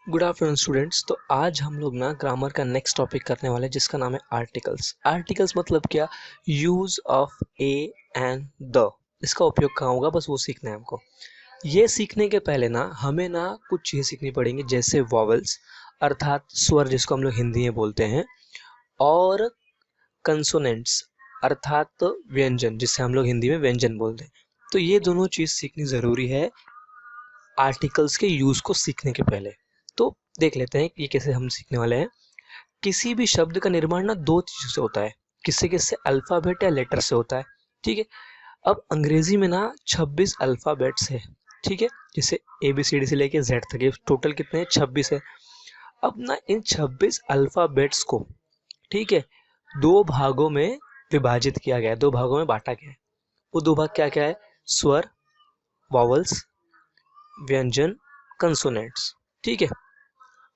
Good afternoon students. तो आज हम लोग ना ग्रामर का नेक्स्ट टॉपिक करने वाले हैं जिसका नाम है आर्टिकल्स। आर्टिकल्स मतलब क्या? Use of A and the. इसका उपयोग कहाँ होगा, बस वो सीखना है हमको। ये सीखने के पहले ना हमें ना कुछ चीज़ें सीखनी पड़ेंगी, जैसे वॉवल्स अर्थात स्वर जिसको हम लोग हिंदी में बोलते हैं, और कंसोनेंट्स अर्थात व्यंजन जिससे हम लोग हिंदी में व्यंजन बोलते हैं। तो ये दोनों चीज़ सीखनी ज़रूरी है आर्टिकल्स के यूज़ को सीखने के पहले। तो देख लेते हैं ये कैसे हम सीखने वाले हैं। किसी भी शब्द का निर्माण ना दो चीज़ों से होता है, किससे किससे? अल्फ़ाबेट या लेटर से होता है। ठीक है। अब अंग्रेजी में ना 26 अल्फ़ाबेट्स है। ठीक है, जैसे ABCD से लेके Z तक, ये टोटल कितने हैं? 26 है। अब ना इन 26 अल्फ़ाबेट्स को, ठीक है, दो भागों में विभाजित किया गया है, दो भागों में बांटा गया है। वो दो भाग क्या क्या है? स्वर, वॉवल्स, व्यंजन, कंसोनेंट्स। ठीक है।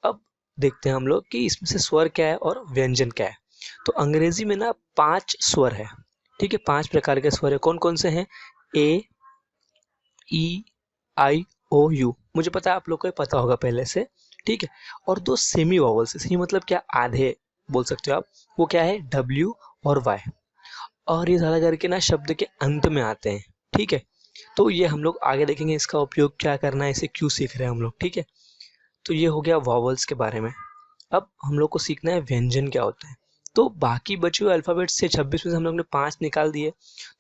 अब देखते हैं हम लोग कि इसमें से स्वर क्या है और व्यंजन क्या है। तो अंग्रेजी में ना 5 स्वर है। ठीक है, 5 प्रकार के स्वर है। कौन कौन से हैं? ए, ई, आई, ओ, यू। मुझे पता है आप लोग को ये पता होगा पहले से। ठीक है। और दो सेमी वॉवल्स, सेमी मतलब क्या? आधे बोल सकते हो आप। वो क्या है? डब्ल्यू और वाई। और ये ज़्यादा करके ना शब्द के अंत में आते हैं। ठीक है। तो ये हम लोग आगे देखेंगे, इसका उपयोग क्या करना है, इसे क्यों सीख रहे हैं हम लोग। ठीक है। तो ये हो गया वॉवल्स के बारे में। अब हम लोग को सीखना है व्यंजन क्या होते हैं। तो बाकी बचे हुए अल्फ़ाबेट्स से 26 में से हम लोग ने 5 निकाल दिए।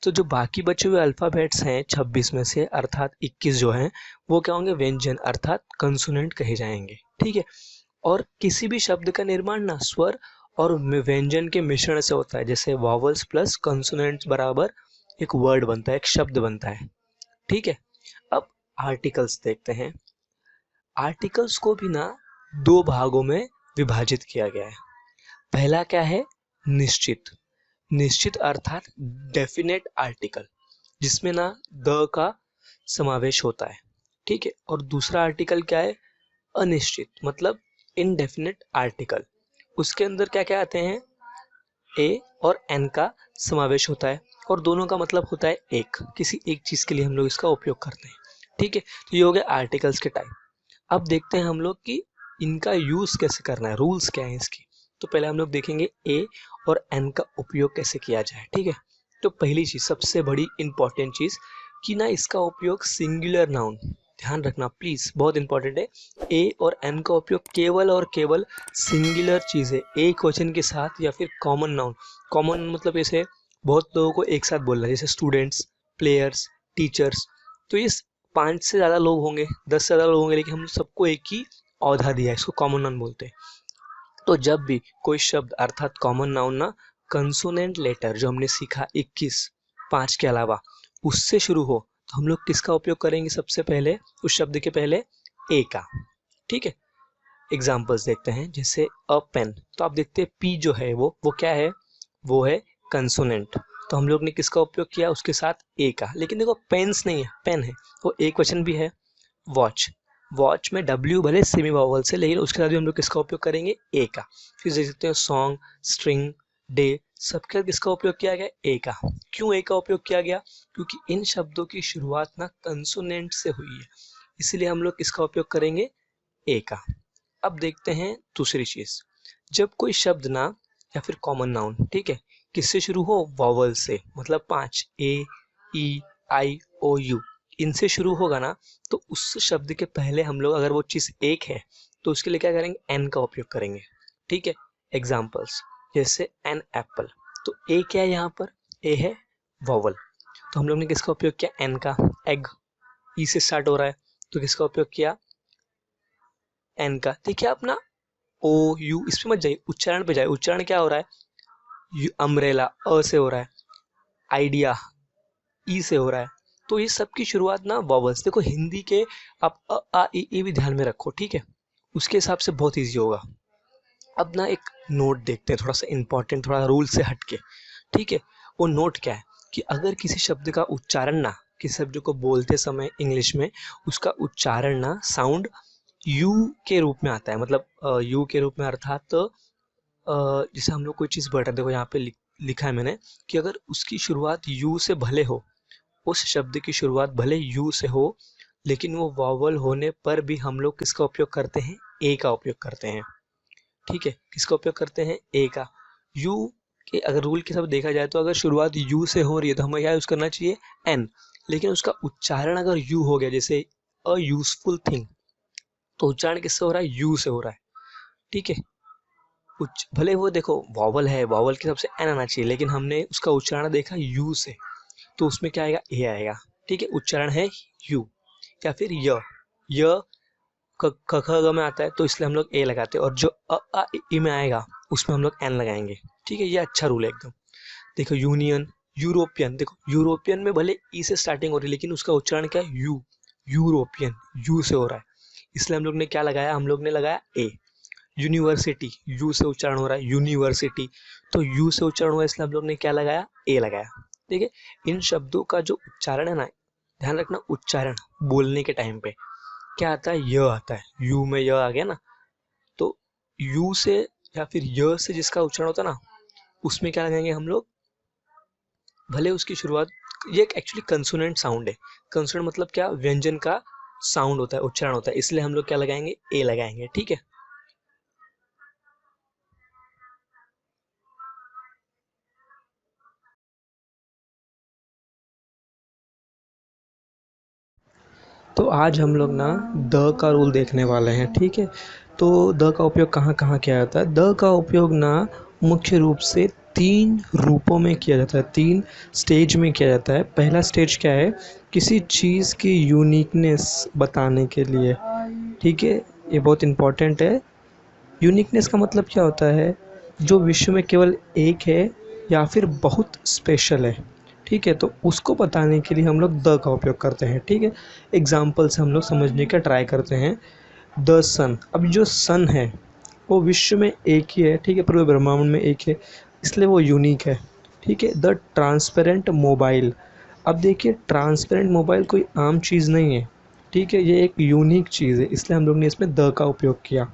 तो जो बाकी बचे हुए अल्फ़ाबेट्स हैं 26 में से, अर्थात 21 जो हैं, वो क्या होंगे? व्यंजन अर्थात कंसोनेंट कहे जाएंगे। ठीक है। और किसी भी शब्द का निर्माण ना स्वर और व्यंजन के मिश्रण से होता है। जैसे वॉवल्स प्लस कंसोनेंट्स बराबर एक वर्ड बनता है, एक शब्द बनता है। ठीक है। अब आर्टिकल्स देखते हैं। आर्टिकल्स को भी ना दो भागों में विभाजित किया गया है। पहला क्या है? निश्चित। निश्चित अर्थात डेफिनेट आर्टिकल, जिसमें ना द का समावेश होता है। ठीक है। और दूसरा आर्टिकल क्या है? अनिश्चित मतलब इनडेफिनेट आर्टिकल। उसके अंदर क्या क्या आते हैं? ए और एन का समावेश होता है, और दोनों का मतलब होता है एक, किसी एक चीज के लिए हम लोग इसका उपयोग करते हैं। ठीक है। तो ये हो गया आर्टिकल्स के टाइप। अब देखते हैं हम लोग कि इनका यूज कैसे करना है, रूल्स क्या है इसकी। तो पहले हम लोग देखेंगे ए और एन का उपयोग कैसे किया जाए। ठीक है। तो पहली चीज, सबसे बड़ी इंपॉर्टेंट चीज, कि ना इसका उपयोग सिंगुलर नाउन, ध्यान रखना प्लीज, बहुत इंपॉर्टेंट है। ए और एन का उपयोग केवल और केवल सिंगुलर चीज है, एक वचन के साथ या फिर कॉमन नाउन। कॉमन मतलब ऐसे बहुत लोगों को एक साथ बोलना है, जैसे स्टूडेंट्स, प्लेयर्स, टीचर्स। तो ये 5 से ज़्यादा लोग होंगे, 10 से ज़्यादा लोग होंगे, लेकिन हम सबको एक ही औधा दिया है, इसको कॉमन नाउन बोलते हैं। तो जब भी कोई शब्द अर्थात कॉमन नाउन ना कंसोनेंट लेटर जो हमने सीखा 21, 5 के अलावा, उससे शुरू हो, तो हम लोग किसका उपयोग करेंगे? सबसे पहले उस शब्द के पहले ए का। ठीक है। एग्जाम्पल्स देखते हैं, जैसे अ पेन। तो आप देखते हैं पी जो है वो क्या है? वो है कंसोनेंट। तो हम लोग ने किसका उपयोग किया? उसके साथ ए का। लेकिन देखो पेन्स नहीं है, पेन है, वो एक वचन भी है। वॉच, वॉच में डब्ल्यू भले सेमी वावल से, लेकिन उसके साथ भी हम लोग किसका उपयोग करेंगे? ए का। फिर देख सकते हैं सॉन्ग, स्ट्रिंग, डे, सबके किसका उपयोग किया गया? ए का। क्यों ए का उपयोग किया गया? क्योंकि इन शब्दों की शुरुआत ना कंसोनेंट से हुई है, इसलिए हम लोग किसका उपयोग करेंगे? ए का। अब देखते हैं दूसरी चीज, जब कोई शब्द ना या फिर कॉमन नाउन, ठीक है, किससे शुरू हो? वॉवल से, मतलब 5, ए, ई, आई, ओ, यू, इनसे शुरू होगा ना, तो उस शब्द के पहले हम लोग, अगर वो चीज एक है, तो उसके लिए क्या करेंगे? एन का उपयोग करेंगे। ठीक है। एग्जाम्पल्स, जैसे एन एप्पल। तो ए क्या है यहाँ पर? ए है वॉवल। तो हम लोग ने किसका उपयोग किया? एन का। एग, ई से स्टार्ट हो रहा है, तो किसका उपयोग किया? एन का। देखिए आप ना ओ यू इस पे मत जाइए, उच्चारण पे जाए। उच्चारण क्या हो रहा है? अम्ब्रेला अ से हो रहा है, आइडिया ई से हो रहा है। तो ये सब की शुरुआत ना वॉवल्स। देखो हिंदी के आप अ आ इ ई भी ध्यान में रखो, ठीक है, उसके हिसाब से बहुत ईजी होगा। अब ना एक नोट देखते हैं, थोड़ा सा इंपॉर्टेंट, थोड़ा रूल से हटके। ठीक है। वो नोट क्या है कि अगर किसी शब्द का उच्चारण ना, किसी शब्द को बोलते समय इंग्लिश में उसका उच्चारण ना साउंड यू के रूप में आता है, मतलब यू के रूप में, अर्थात जैसे हम लोग कोई चीज़ पढ़ रहे हैं, देखो यहाँ पे लिखा है मैंने कि अगर उसकी शुरुआत यू से भले हो, उस शब्द की शुरुआत भले यू से हो, लेकिन वो वॉवल होने पर भी हम लोग किसका उपयोग करते हैं? ए का उपयोग करते हैं। ठीक है, किसका उपयोग करते हैं? ए का। यू के अगर रूल के सब देखा जाए तो अगर शुरुआत यू से हो रही है तो हमें क्या यूज़ करना चाहिए? एन। लेकिन उसका उच्चारण अगर यू हो गया, जैसे अ यूजफुल थिंग, तो उच्चारण किससे हो रहा है? यू से हो रहा है। ठीक है, भले वो देखो वॉवल है, वॉवल के सबसे एन आना चाहिए, लेकिन हमने उसका उच्चारण देखा यू से, तो उसमें क्या आएगा? ए आएगा। ठीक है, उच्चारण है यू। या फिर य क ख ख ग में आता है तो इसलिए हम लोग ए लगाते हैं, और जो अ आ इ में आएगा उसमें हम लोग एन लगाएंगे। ठीक है, ये अच्छा रूल है एकदम। देखो यूनियन, यूरोपियन, देखो यूरोपियन में भले ई से स्टार्टिंग हो रही है लेकिन उसका उच्चारण क्या है? यू। यूरोपियन यू से हो रहा है, इसलिए हम लोग ने क्या लगाया? हम लोग ने लगाया ए। यूनिवर्सिटी, यू से उच्चारण हो रहा है, यूनिवर्सिटी, तो यू से उच्चारण हुआ इसलिए हम लोग ने क्या लगाया? ए लगाया। ठीक है, इन शब्दों का जो उच्चारण है ना, ध्यान रखना, उच्चारण बोलने के टाइम पे क्या आता है? य आता है। यू में य आ गया ना, तो यू से या फिर य से जिसका उच्चारण होता है ना, उसमें क्या लगाएंगे हम लोग? भले उसकी शुरुआत, ये एक एक्चुअली कंसोनेंट साउंड है। कंसोनेंट मतलब क्या? व्यंजन का साउंड होता है, उच्चारण होता है, इसलिए हम लोग क्या लगाएंगे? ए लगाएंगे। ठीक है, तो आज हम लोग ना द का रूल देखने वाले हैं। ठीक है, तो द का उपयोग कहाँ कहाँ किया जाता है? द का उपयोग ना मुख्य रूप से 3 रूपों में किया जाता है, 3 स्टेज में किया जाता है। पहला स्टेज क्या है? किसी चीज़ की यूनिकनेस बताने के लिए। ठीक है, ये बहुत इम्पोर्टेंट है। यूनिकनेस का मतलब क्या होता है? जो विश्व में केवल एक है या फिर बहुत स्पेशल है। ठीक है, तो उसको बताने के लिए हम लोग द का उपयोग करते हैं। ठीक है, एग्जाम्पल से हम लोग समझने का ट्राई करते हैं। द सन, अब जो सन है वो विश्व में एक ही है। ठीक है, पूरे ब्रह्मांड में एक है, इसलिए वो यूनिक है। ठीक है, द ट्रांसपेरेंट मोबाइल, अब देखिए ट्रांसपेरेंट मोबाइल कोई आम चीज़ नहीं है। ठीक है, ये एक यूनिक चीज़ है, इसलिए हम लोग ने इसमें द का उपयोग किया।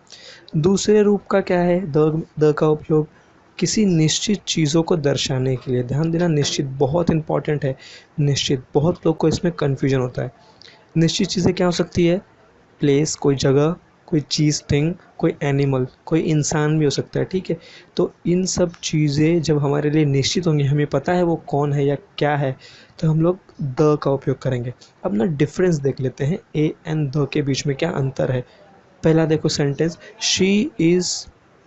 दूसरे रूप का क्या है? द का उपयोग किसी निश्चित चीज़ों को दर्शाने के लिए। ध्यान देना, निश्चित बहुत इंपॉर्टेंट है। निश्चित, बहुत लोग को इसमें कन्फ्यूजन होता है। निश्चित चीज़ें क्या हो सकती है? प्लेस, कोई जगह, कोई चीज़, थिंग, कोई एनिमल, कोई इंसान भी हो सकता है। ठीक है, तो इन सब चीज़ें जब हमारे लिए निश्चित होंगी, हमें पता है वो कौन है या क्या है, तो हम लोग द का उपयोग करेंगे। अब ना डिफरेंस देख लेते हैं, ए एंड द के बीच में क्या अंतर है। पहला देखो sentence, she is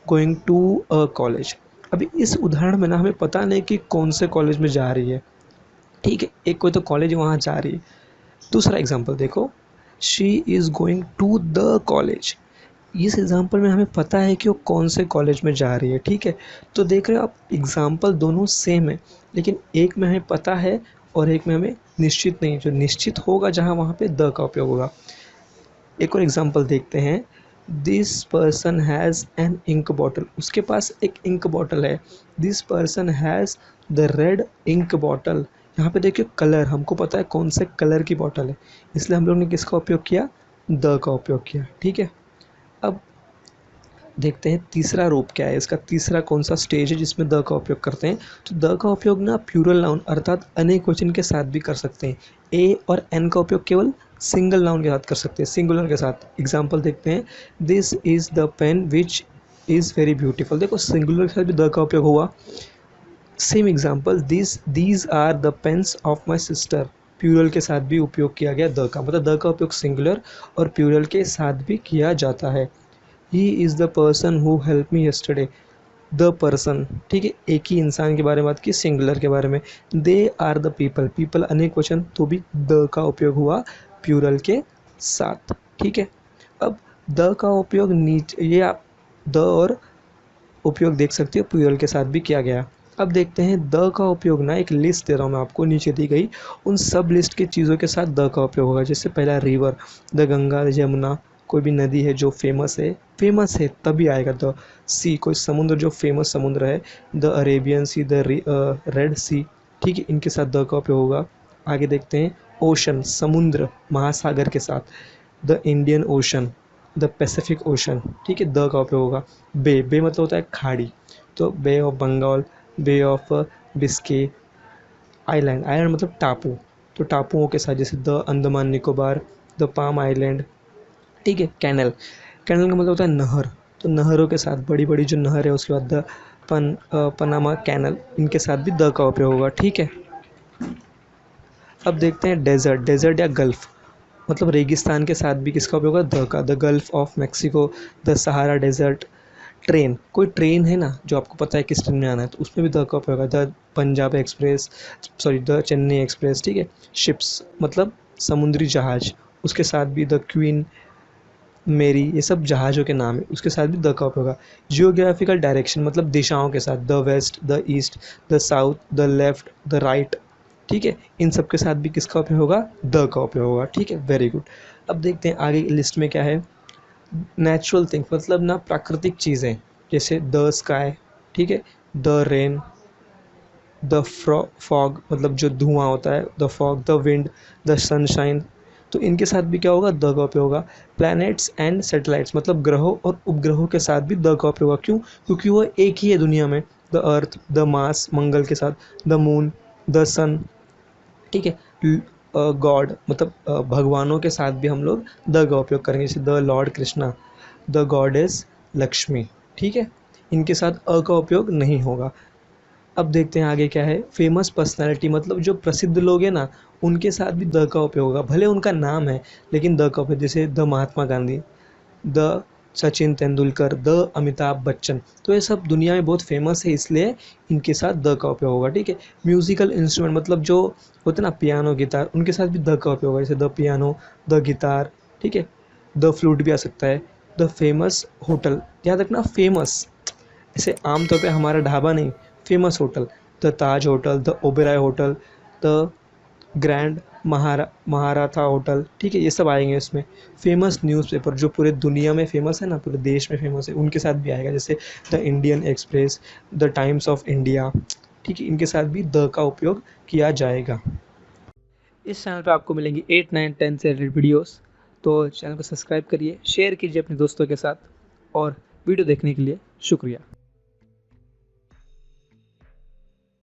going to a college. अभी इस उदाहरण में ना हमें पता नहीं कि कौन से कॉलेज में जा रही है। ठीक है, एक कोई तो कॉलेज वहाँ जा रही है। दूसरा एग्जांपल देखो, she is going to the college. इस एग्जांपल में हमें पता है कि वो कौन से कॉलेज में जा रही है। ठीक है, तो देख रहे हो आप, एग्जांपल दोनों सेम है, लेकिन एक में हमें पता है और एक में हमें निश्चित नहीं। जो निश्चित होगा जहाँ, वहाँ पे द का उपयोग होगा। एक और एग्जांपल देखते हैं, this person has an ink bottle, उसके पास एक इंक बॉटल है। This person has the red ink bottle, यहाँ पे देखिए कलर, हमको पता है कौन से कलर की बॉटल है, इसलिए हम लोग ने किसका उपयोग किया? द का उपयोग किया। ठीक है, अब देखते हैं तीसरा रूप क्या है इसका, तीसरा कौन सा स्टेज है जिसमें द का उपयोग करते हैं। तो द का उपयोग ना प्लूरल नाउन अर्थात अनेक वचन के साथ भी कर सकते हैं। ए और एन का उपयोग केवल सिंगल नाउन के साथ कर सकते हैं, सिंगुलर के साथ। एग्जाम्पल देखते हैं, this is the pen which is very beautiful, देखो सिंगुलर के साथ भी द का उपयोग हुआ। Same example, these are the pens of my sister, plural के साथ भी उपयोग किया गया द का, मतलब द का उपयोग सिंगुलर और प्लूरल के साथ भी किया जाता है। He is the person who help me yesterday, the person. ठीक है, एक ही इंसान के बारे में बात की, सिंगुलर के बारे में। They are the people, people अनेक वचन, तो भी द का उपयोग हुआ प्लूरल के साथ। ठीक है, अब द का उपयोग नीचे, ये आप द और उपयोग देख सकते हो प्लूरल के साथ भी किया गया। अब देखते हैं द का उपयोग ना, एक लिस्ट दे रहा हूँ मैं आपको, नीचे दी गई उन सब लिस्ट की चीज़ों के साथ द का उपयोग होगा। जैसे पहला रिवर, द गंगा, यमुना, कोई भी नदी है जो फेमस है तभी आएगा द। सी, कोई समुद्र जो फेमस समुद्र है, the Arabian sea, the red sea. ठीक है, इनके साथ द का उपयोग होगा। आगे देखते हैं, ओशन, समुद्र, महासागर के साथ, the Indian ocean, the Pacific ocean. ठीक है, द का उपयोग होगा। बे मतलब होता है खाड़ी, तो bay of Bengal, bay of Biscay, island, island मतलब टापू, तो टापुओं के साथ, जैसे the Andaman Nicobar, the palm island. ठीक है, कैनल, कैनल का मतलब होता है नहर, तो नहरों के साथ बड़ी बड़ी जो नहर है उसके बाद द पनामा कैनल, इनके साथ भी द का उपयोग होगा, ठीक है। अब देखते हैं डेजर्ट, डेजर्ट या गल्फ, मतलब रेगिस्तान के साथ भी किसका उपयोग होगा, द का। The gulf of Mexico, the Sahara desert. Train, कोई ट्रेन है ना जो आपको पता है किस ट्रेन में आना है, तो उसमें भी द का उपयोग होगा, the Punjab express, sorry the Chennai express, ठीक है। शिप्स मतलब समुद्री जहाज, उसके साथ भी द क्वीन मेरी, ये सब जहाज़ों के नाम है, उसके साथ भी द का उपयोग होगा। जियोग्राफिकल डायरेक्शन मतलब दिशाओं के साथ, the west, the east, the south, the left, the right, ठीक है। इन सब के साथ भी किसका उपयोग होगा, द का उपयोग होगा, ठीक है। Very good. अब देखते हैं आगे लिस्ट में क्या है। नेचुरल थिंग मतलब ना प्राकृतिक चीज़ें, जैसे द स्काई, ठीक है, द रेन, द फॉग मतलब जो धुआं होता है, the fog, the wind, the sunshine, तो इनके साथ भी क्या होगा, द का उपयोग होगा। प्लैनेट्स एंड सैटेलाइट्स मतलब ग्रहों और उपग्रहों के साथ भी द का उपयोग होगा, क्यों, क्योंकि वो एक ही है दुनिया में। द अर्थ, द मास मंगल के साथ, द मून, द सन, ठीक है। गॉड मतलब भगवानों के साथ भी हम लोग द का उपयोग करेंगे, जैसे the Lord Krishna, the goddess Lakshmi, ठीक है। इनके साथ अ का उपयोग नहीं होगा। अब देखते हैं आगे क्या है। फेमस पर्सनैलिटी मतलब जो प्रसिद्ध लोग हैं ना, उनके साथ भी द का उपयोग होगा, भले उनका नाम है लेकिन द का उपयोग, जैसे the Mahatma Gandhi, the Sachin Tendulkar, the Amitabh Bachchan, तो ये सब दुनिया में बहुत फेमस है, इसलिए इनके साथ द का उपयोग होगा, ठीक है। म्यूजिकल इंस्ट्रूमेंट मतलब जो होते हैं ना पियानो गिटार, उनके साथ भी द का उपयोग होगा, जैसे द पियानो, द गिटार, ठीक है। द फ्लूट भी आ सकता है। द फेमस होटल, याद रखना फेमस, ऐसे आमतौर पे हमारा ढाबा नहीं, famous hotel, the Taj hotel, the Oberoi hotel, the grand Maratha hotel, ठीक है, ये सब आएंगे इसमें। फेमस न्यूज़पेपर जो पूरे दुनिया में फेमस है ना, पूरे देश में फेमस है, उनके साथ भी आएगा, जैसे the Indian express, the times of India, ठीक है, इनके साथ भी द का उपयोग किया जाएगा। इस चैनल पे आपको मिलेंगी 8, 9, 10 से रिलेटेड वीडियोस, तो चैनल को सब्सक्राइब करिए, शेयर कीजिए अपने दोस्तों के साथ, और वीडियो देखने के लिए शुक्रिया।